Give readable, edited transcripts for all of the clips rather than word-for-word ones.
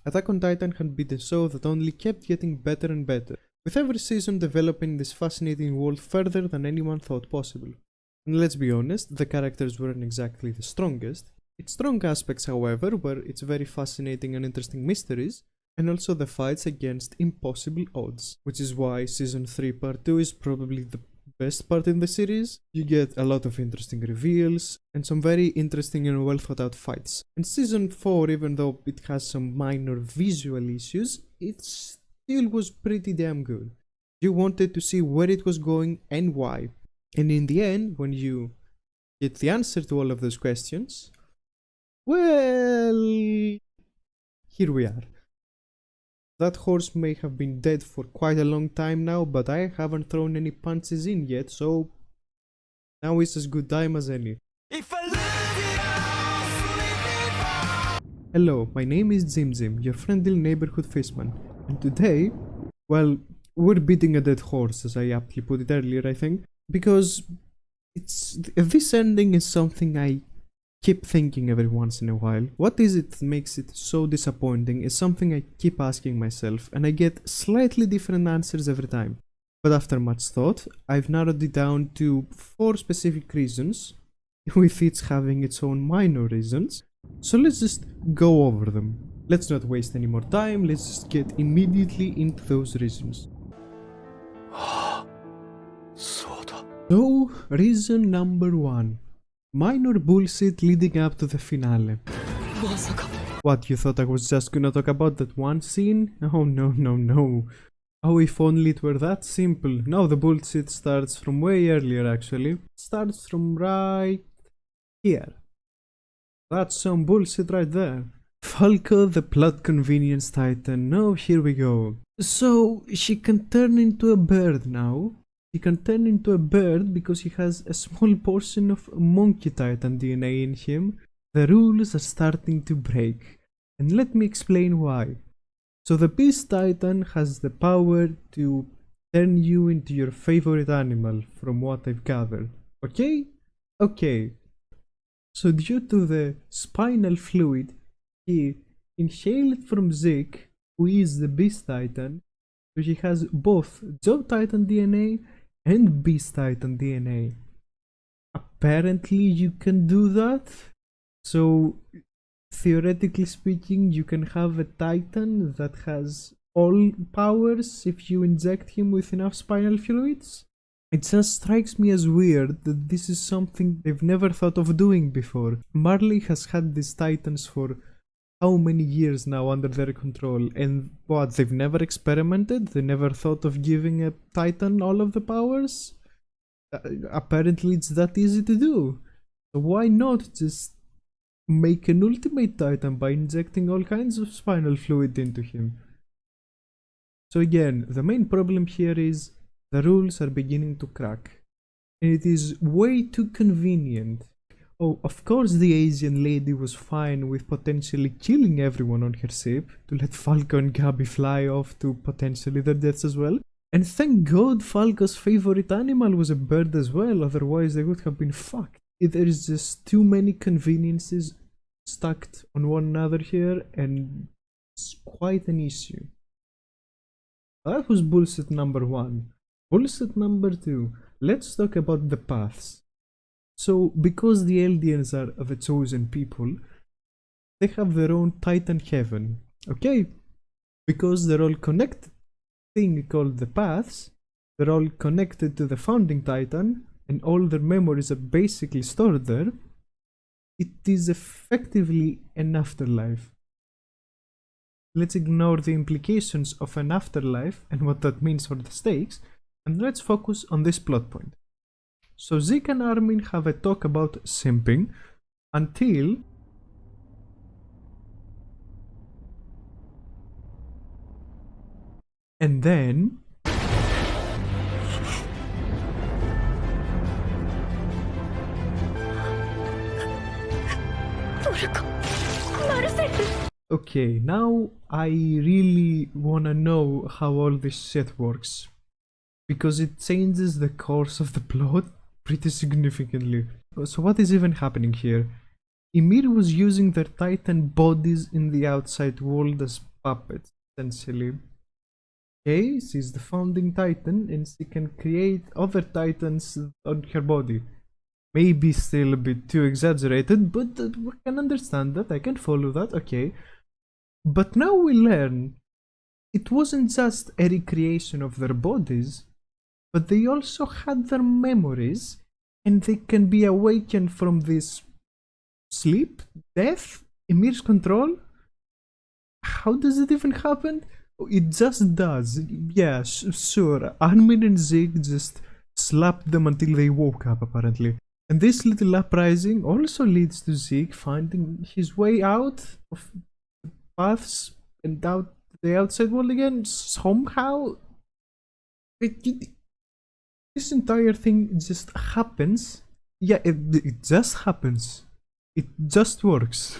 Attack on Titan had been the show that only kept getting better and better, with every season developing this fascinating world further than anyone thought possible. And let's be honest, the characters weren't exactly the strongest. Its strong aspects, however, were its very fascinating and interesting mysteries, and also the fights against impossible odds, which is why Season 3 Part 2 is probably the best part in the series. You get a lot of interesting reveals and some very interesting and well thought out fights. And Season 4, even though it has some minor visual issues, it still was pretty damn good. You wanted to see where it was going and why. And in the end, when you get the answer to all of those questions, well, here we are. That horse may have been dead for quite a long time now, but I haven't thrown any punches in yet, so now is as good time as any. Hello, my name is Zim, your friendly neighborhood fishman, and today, well, we're beating a dead horse, as I aptly put it earlier, I think, because this ending is something I keep thinking every once in a while. What is it that makes it so disappointing is something I keep asking myself, and I get slightly different answers every time. But after much thought, I've narrowed it down to 4 specific reasons, with each having its own minor reasons. So let's just go over them. Let's not waste any more time, let's just get immediately into those reasons. So, reason number 1. Minor bullshit leading up to the finale. What, you thought I was just gonna talk about that one scene? Oh no. Oh, if only it were that simple. No, the bullshit starts from way earlier actually. It starts from right here. That's some bullshit right there. Falco, the plot convenience titan. Oh, here we go. So, she can turn into a bird now. He can turn into a bird because he has a small portion of monkey titan DNA in him. The rules are starting to break. And let me explain why. So the beast titan has the power to turn you into your favorite animal, from what I've gathered. Okay? Okay. So due to the spinal fluid, he inhaled from Zeke, who is the beast titan. So he has both Joe Titan DNA and Beast Titan DNA. Apparently you can do that. So theoretically speaking, you can have a Titan that has all powers if you inject him with enough spinal fluids. It just strikes me as weird that this is something they've never thought of doing before. Marley has had these Titans for how many years now under their control, and what, they've never experimented? They never thought of giving a Titan all of the powers? Apparently it's that easy to do. So why not just make an ultimate Titan by injecting all kinds of spinal fluid into him? So again, the main problem here is the rules are beginning to crack. And it is way too convenient. Oh, of course the Asian lady was fine with potentially killing everyone on her ship to let Falco and Gabby fly off to potentially their deaths as well. And thank God Falco's favorite animal was a bird as well, otherwise they would have been fucked. There is just too many conveniences stacked on one another here, and it's quite an issue. That was bullshit number 1. Bullshit number 2. Let's talk about the paths. So, because the Eldians are the chosen people, they have their own Titan heaven, okay? Because they're all connected, thing called the paths, they're all connected to the founding Titan, and all their memories are basically stored there. It is effectively an afterlife. Let's ignore the implications of an afterlife and what that means for the stakes, and let's focus on this plot point. So Zeke and Armin have a talk about simping until and then okay, now I really wanna know how all this shit works, because it changes the course of the plot pretty significantly. So what is even happening here? Ymir was using their Titan bodies in the outside world as puppets, essentially. Okay, she's the founding titan and she can create other titans on her body. Maybe still a bit too exaggerated, but we can understand that, I can follow that, okay. But now we learn it wasn't just a recreation of their bodies, but they also had their memories and they can be awakened from this sleep, death, Emir's control. How does it even happen? It just does. Yeah, sure. Armin and Zig just slapped them until they woke up, apparently. And this little uprising also leads to Zeke finding his way out of the paths and out the outside world again somehow. This entire thing just happens. Yeah, it just happens. It just works.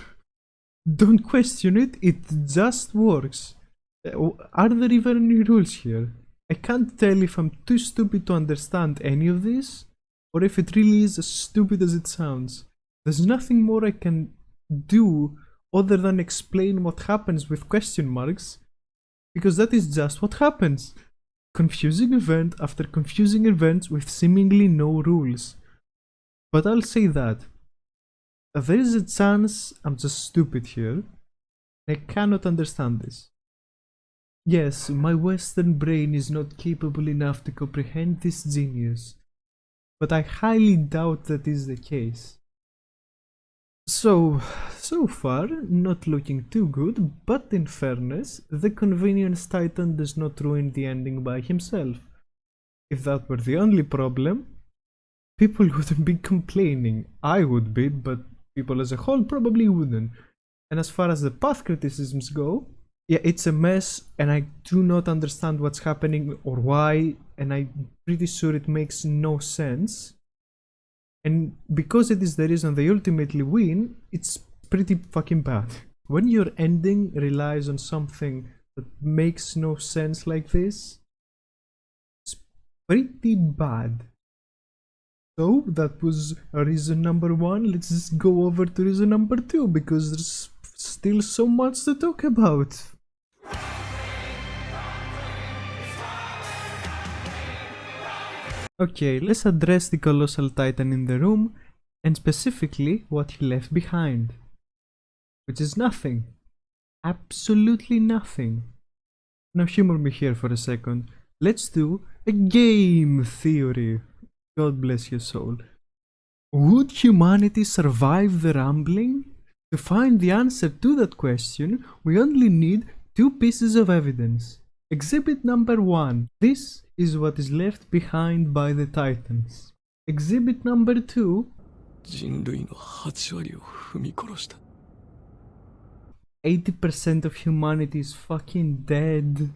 Don't question it, it just works. Are there even any rules here? I can't tell if I'm too stupid to understand any of this, or if it really is as stupid as it sounds. There's nothing more I can do other than explain what happens with question marks, because that is just what happens. Confusing event after confusing events with seemingly no rules. But I'll say that there is a chance I'm just stupid here. I cannot understand this. Yes, my Western brain is not capable enough to comprehend this genius, but I highly doubt that is the case. So far, not looking too good, but in fairness, the Convenience Titan does not ruin the ending by himself. If that were the only problem, people wouldn't be complaining. I would be, but people as a whole probably wouldn't. And as far as the path criticisms go, yeah, it's a mess and I do not understand what's happening or why, and I'm pretty sure it makes no sense. And because it is the reason they ultimately win, it's pretty fucking bad. When your ending relies on something that makes no sense like this, it's pretty bad. So that was reason number 1. Let's just go over to reason number 2, because there's still so much to talk about. Okay, let's address the colossal titan in the room, and specifically what he left behind. Which is nothing. Absolutely nothing. Now humor me here for a second. Let's do a game theory. God bless your soul. Would humanity survive the rumbling? To find the answer to that question, we only need 2 pieces of evidence. Exhibit number 1. This is what is left behind by the Titans. Exhibit number 2. 80% of humanity is fucking dead.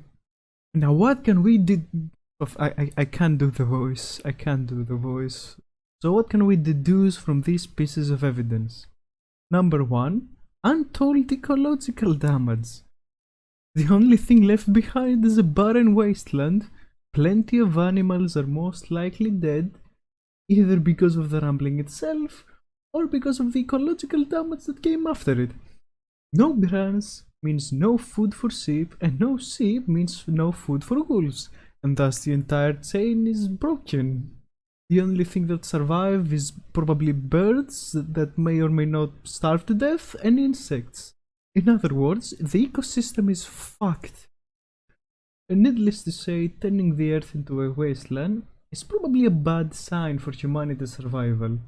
Now what can we do? I can't do the voice. I can't do the voice. So what can we deduce from these pieces of evidence? Number 1. Untold ecological damage. The only thing left behind is a barren wasteland. Plenty of animals are most likely dead, either because of the rumbling itself, or because of the ecological damage that came after it. No grass means no food for sheep, and no sheep means no food for wolves, and thus the entire chain is broken. The only thing that survive is probably birds that may or may not starve to death, and insects. In other words, the ecosystem is fucked. And needless to say, turning the earth into a wasteland is probably a bad sign for humanity's survival.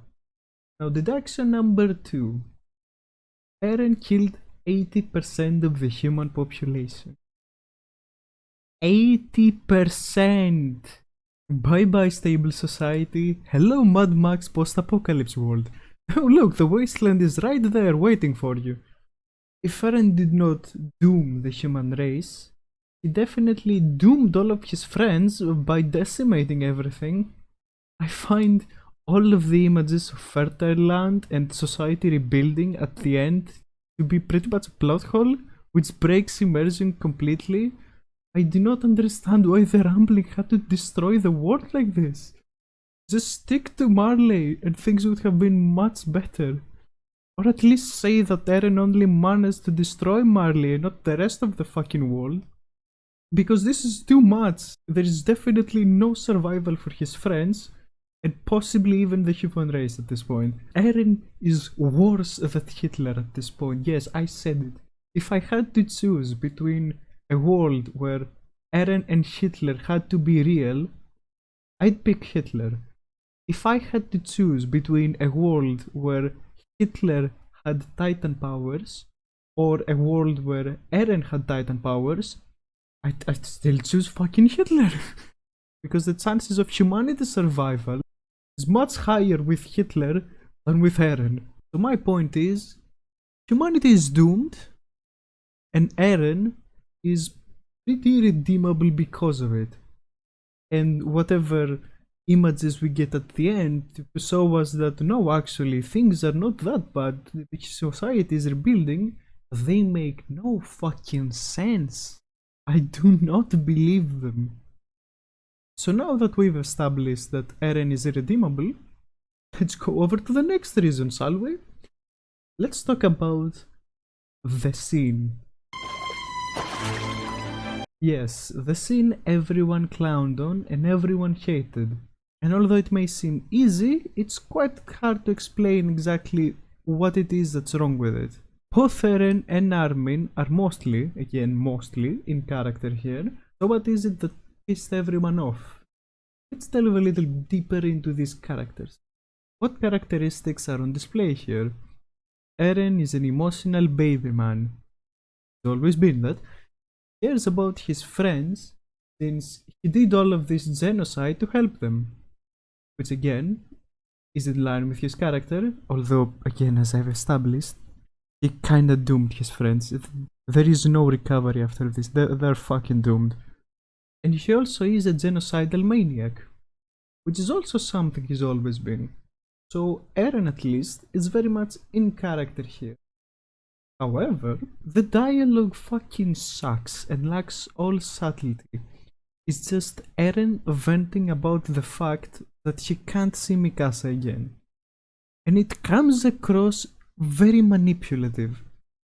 Now, deduction number 2. Eren killed 80% of the human population. 80%! Bye bye stable society, hello Mad Max post-apocalypse world. Oh look, the wasteland is right there waiting for you. If Eren did not doom the human race, he definitely doomed all of his friends by decimating everything. I find all of the images of fertile land and society rebuilding at the end to be pretty much a plot hole, which breaks immersion completely. I do not understand why the rumbling had to destroy the world like this. Just stick to Marley and things would have been much better. Or at least say that Eren only managed to destroy Marley and not the rest of the fucking world. Because this is too much. There is definitely no survival for his friends, and possibly even the human race at this point. Eren is worse than Hitler at this point. Yes, I said it. If I had to choose between a world where Eren and Hitler had to be real, I'd pick Hitler. If I had to choose between a world where Hitler had Titan powers or a world where Eren had Titan powers, I'd still choose fucking Hitler. Because the chances of humanity's survival is much higher with Hitler than with Eren. So my point is, humanity is doomed, and Eren is pretty redeemable because of it. And whatever images we get at the end show us that no, actually things are not that bad. The society is rebuilding. They make no fucking sense. I do not believe them. So now that we've established that Eren is irredeemable, let's go over to the next reason, shall we? Let's talk about the scene. Yes, the scene everyone clowned on and everyone hated. And although it may seem easy, it's quite hard to explain exactly what it is that's wrong with it. Both Eren and Armin are mostly in character here. So what is it that pissed everyone off? Let's delve a little deeper into these characters. What characteristics are on display here? Eren is an emotional baby man. He's always been that. He cares about his friends since he did all of this genocide to help them. Which again is in line with his character, although again, as I've established, he kinda doomed his friends. There is no recovery after this. They're fucking doomed. And he also is a genocidal maniac, which is also something he's always been. So Eren, at least, is very much in character here. However, the dialogue fucking sucks and lacks all subtlety. It's just Eren venting about the fact that he can't see Mikasa again. And it comes across very manipulative,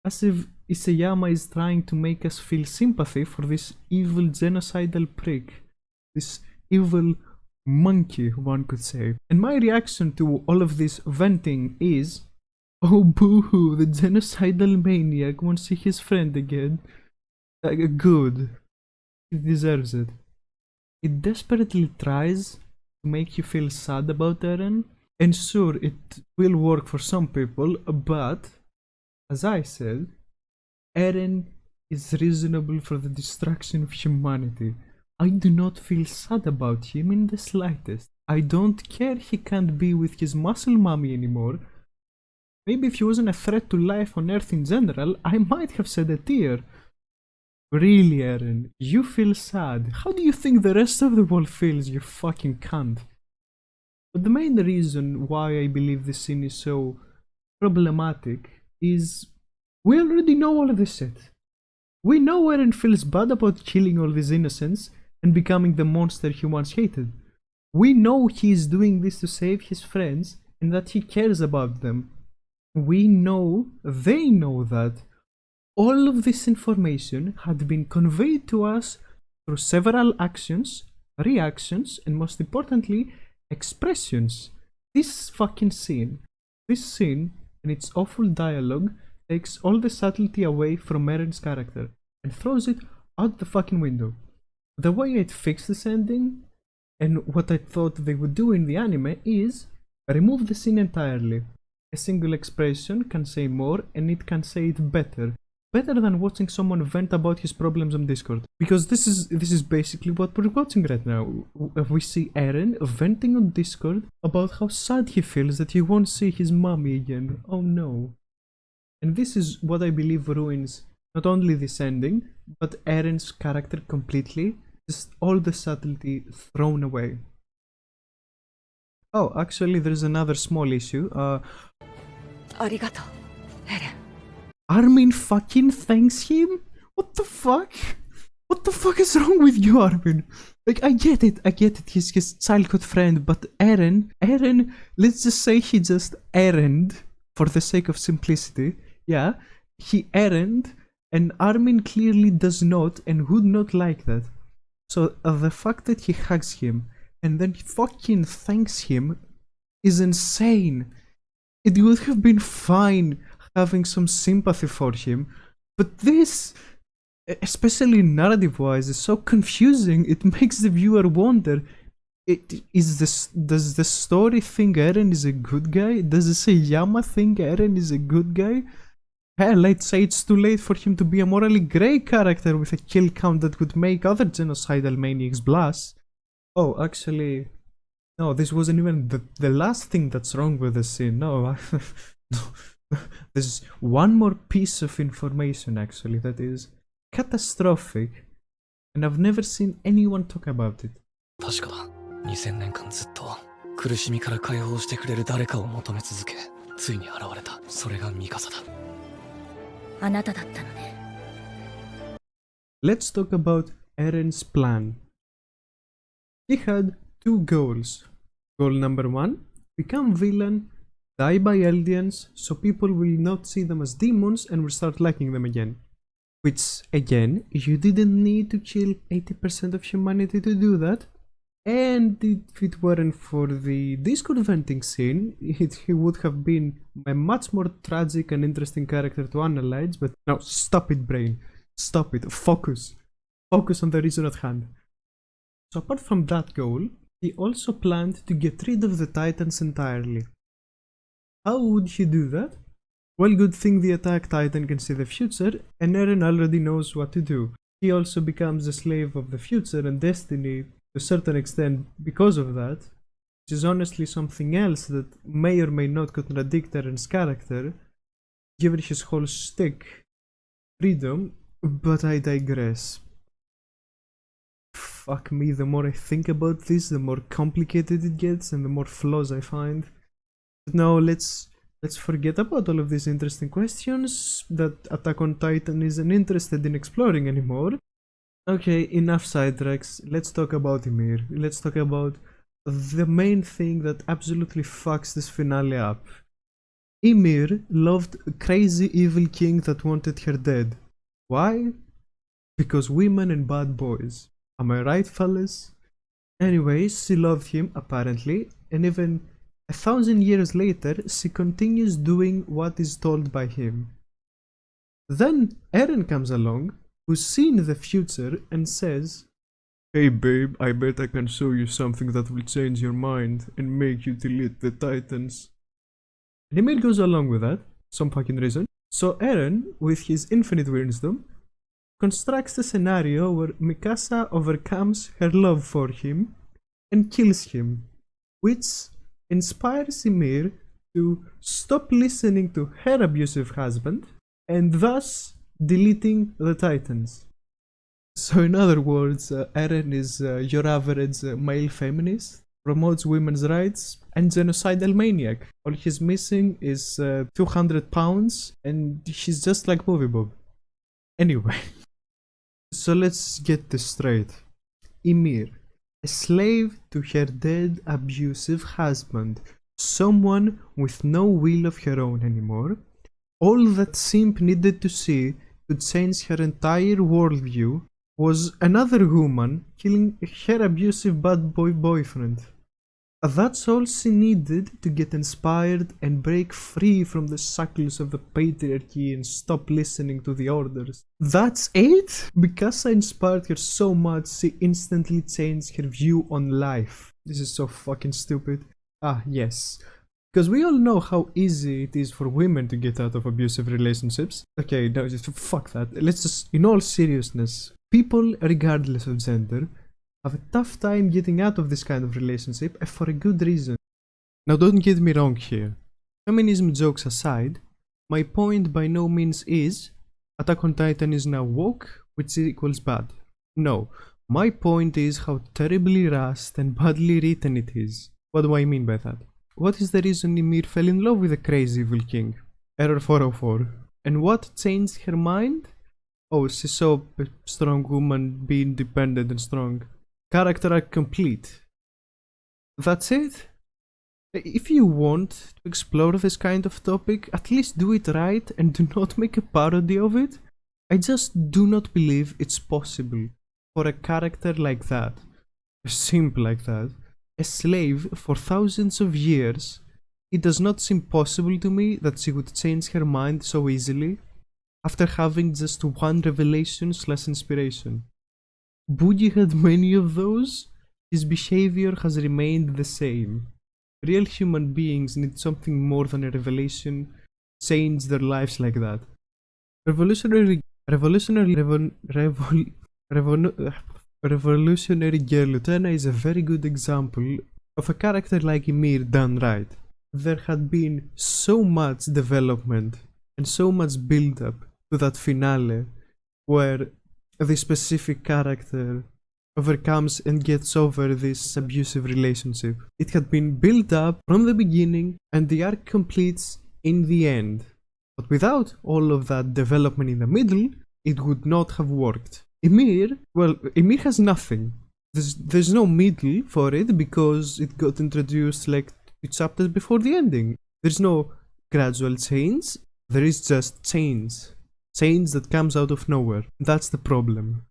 as if Isayama is trying to make us feel sympathy for this evil genocidal prick, this evil monkey, one could say. And my reaction to all of this venting is, oh boo-hoo, the genocidal maniac won't see his friend again. Good. He deserves it. It desperately tries to make you feel sad about Eren, and sure, it will work for some people, but, as I said, Eren is reasonable for the destruction of humanity. I do not feel sad about him in the slightest. I don't care he can't be with his muscle mommy anymore. Maybe if he wasn't a threat to life on Earth in general, I might have shed a tear. Really, Eren, you feel sad. How do you think the rest of the world feels, you fucking cunt? But the main reason why I believe this scene is so problematic is we already know all of this shit. We know Eren feels bad about killing all these innocents and becoming the monster he once hated. We know he is doing this to save his friends and that he cares about them. We know, they know that. All of this information had been conveyed to us through several actions, reactions, and most importantly, expressions. This scene and its awful dialogue takes all the subtlety away from Eren's character and throws it out the fucking window. The way I'd fix this ending, and what I thought they would do in the anime, is remove the scene entirely. A single expression can say more, and it can say it better. Better than watching someone vent about his problems on Discord. Because this is basically what we're watching right now. We see Eren venting on Discord about how sad he feels that he won't see his mommy again. Oh no. And this is what I believe ruins not only this ending, but Eren's character completely. Just all the subtlety thrown away. Oh, actually there's another small issue. Arigato, Eren. Armin fucking thanks him? What the fuck? What the fuck is wrong with you, Armin? Like, I get it, he's his childhood friend, but Eren, let's just say he just Eren'd for the sake of simplicity, yeah, he aren't, and Armin clearly does not and would not like that. So the fact that he hugs him and then fucking thanks him is insane. It would have been fine having some sympathy for him, but this, especially narrative-wise, is so confusing. It makes the viewer wonder: does the story think Eren is a good guy? Does the Sayama think Eren is a good guy? Hell, I'd say it's too late for him to be a morally grey character with a kill count that would make other genocidal maniacs blush. Oh, actually, no, this wasn't even the last thing that's wrong with the scene. No, no. There's one more piece of information actually that is catastrophic, and I've never seen anyone talk about it. 確かだ。2000年間ずっと苦しみから解放してくれる誰かを求め続け、ついに現れた。それがミカサだ。あなただったのね。Let's talk about Eren's plan. He had two goals. Goal number 1, become villain, die by Eldians, so people will not see them as demons and will start liking them again. Which, again, you didn't need to kill 80% of humanity to do that. And if it weren't for the Discord venting scene, he would have been a much more tragic and interesting character to analyze, but no, stop it, brain. Stop it. Focus. Focus on the reason at hand. So apart from that goal, he also planned to get rid of the Titans entirely. How would he do that? Well, good thing the Attack Titan can see the future, and Eren already knows what to do. He also becomes a slave of the future and destiny to a certain extent because of that, which is honestly something else that may or may not contradict Eren's character, given his whole shtick, freedom, but I digress. Fuck me, the more I think about this, the more complicated it gets and the more flaws I find. But now let's forget about all of these interesting questions that Attack on Titan isn't interested in exploring anymore. Okay, enough sidetracks. Let's talk about Ymir. Let's talk about the main thing that absolutely fucks this finale up. Ymir loved a crazy evil king that wanted her dead. Why? Because women and bad boys. Am I right, fellas? Anyways, she loved him, apparently, and even 1,000 years later, she continues doing what is told by him. Then Eren comes along, who's seen the future, and says, "Hey babe, I bet I can show you something that will change your mind and make you delete the Titans." And Ymir goes along with that, some fucking reason. So Eren, with his infinite wisdom, constructs a scenario where Mikasa overcomes her love for him and kills him, which inspires Ymir to stop listening to her abusive husband and thus deleting the Titans. So in other words, Eren is your average male feminist, promotes women's rights, and genocidal maniac. All he's missing is 200 pounds and he's just like Movie Bob. Anyway, so let's get this straight. Ymir, a slave to her dead abusive husband, someone with no will of her own anymore. All that Simp needed to see to change her entire worldview was another woman killing her abusive bad boy boyfriend. That's all she needed to get inspired and break free from the shackles of the patriarchy and stop listening to the orders. That's it? Because I inspired her so much, she instantly changed her view on life. This is so fucking stupid. Ah, yes. Because we all know how easy it is for women to get out of abusive relationships. Okay, no, just fuck that. Let's just, in all seriousness, people, regardless of gender, have a tough time getting out of this kind of relationship, and for a good reason. Now don't get me wrong here. Feminism jokes aside, my point by no means is Attack on Titan is now woke, which equals bad. No, my point is how terribly rushed and badly written it is. What do I mean by that? What is the reason Ymir fell in love with a crazy evil king? Error 404. And what changed her mind? Oh, she saw a strong woman be independent and strong. Character arc complete. That's it? If you want to explore this kind of topic, at least do it right and do not make a parody of it. I just do not believe it's possible for a character like that, a simp like that, a slave for thousands of years. It does not seem possible to me that she would change her mind so easily after having just one revelation/inspiration. Boogie had many of those. His behavior has remained the same. Real human beings need something more than a revelation to change their lives like that. Revolutionary Girl Utena is a very good example of a character like Ymir done right. There had been so much development and so much build up to that finale where the specific character overcomes and gets over this abusive relationship. It had been built up from the beginning and the arc completes in the end. But without all of that development in the middle, it would not have worked. Ymir has nothing. There's no middle for it because it got introduced like 2 chapters before the ending. There's no gradual change, there is just change. Change that comes out of nowhere. That's the problem.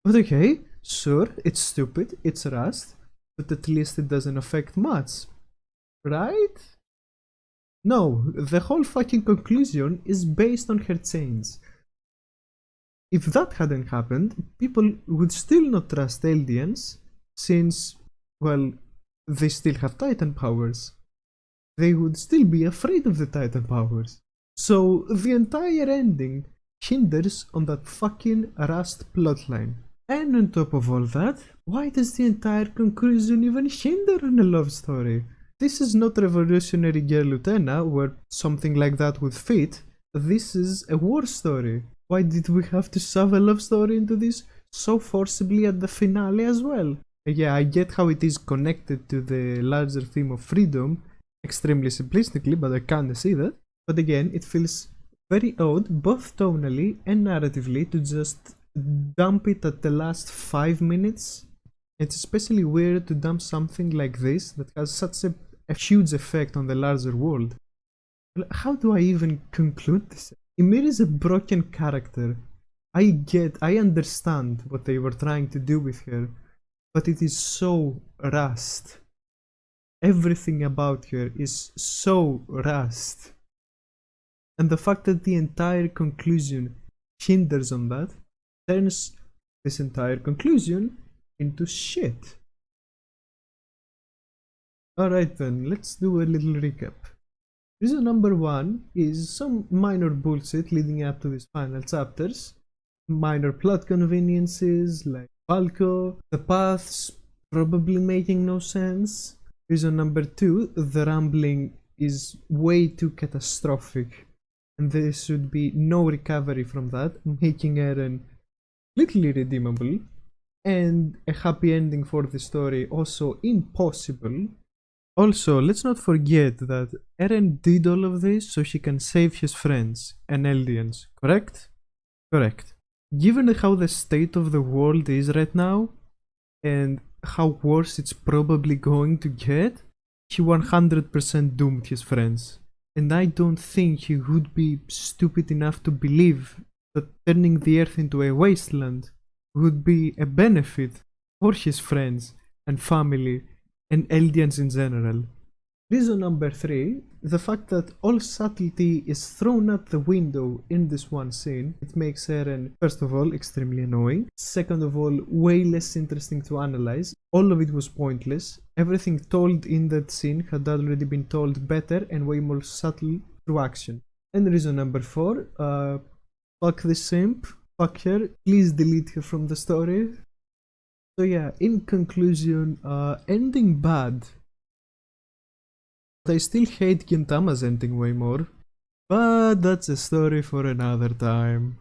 But okay, sure, it's stupid, it's Rust, but at least it doesn't affect much. Right? No, the whole fucking conclusion is based on her change. If that hadn't happened, people would still not trust Eldians, since, well, they still have Titan powers. They would still be afraid of the Titan powers. So the entire ending hinders on that fucking Rust plotline. And on top of all that, why does the entire conclusion even hinder on a love story? This is not Revolutionary Girl Utena, where something like that would fit. This is a war story. Why did we have to shove a love story into this so forcibly at the finale as well? Yeah, I get how it is connected to the larger theme of freedom, extremely simplistically, but I kinda see that. But again, it feels very odd, both tonally and narratively, to just dump it at the last 5 minutes. It's especially weird to dump something like this that has such a huge effect on the larger world. How do I even conclude this? Ymir is a broken character. I understand what they were trying to do with her, but it is so Rust. Everything about her is so Rust. And the fact that the entire conclusion hinders on that turns this entire conclusion into shit. Alright then, let's do a little recap. Reason number 1 is some minor bullshit leading up to these final chapters. Minor plot conveniences like Falco, the paths probably making no sense. Reason number 2, the rambling is way too catastrophic and there should be no recovery from that, making Eren completely redeemable, and a happy ending for the story also impossible. Also, let's not forget that Eren did all of this so he can save his friends and Eldians, correct? Correct. Given how the state of the world is right now, and how worse it's probably going to get, he 100% doomed his friends. And I don't think he would be stupid enough to believe that turning the earth into a wasteland would be a benefit for his friends and family and Eldians in general. Reason number 3, the fact that all subtlety is thrown out the window in this one scene. It makes Eren, first of all, extremely annoying. Second of all, way less interesting to analyze. All of it was pointless. Everything told in that scene had already been told better and way more subtle through action. And reason number 4, fuck this simp, fuck her, please delete her from the story. So yeah, in conclusion, ending bad. I still hate Gintama's ending way more, but that's a story for another time.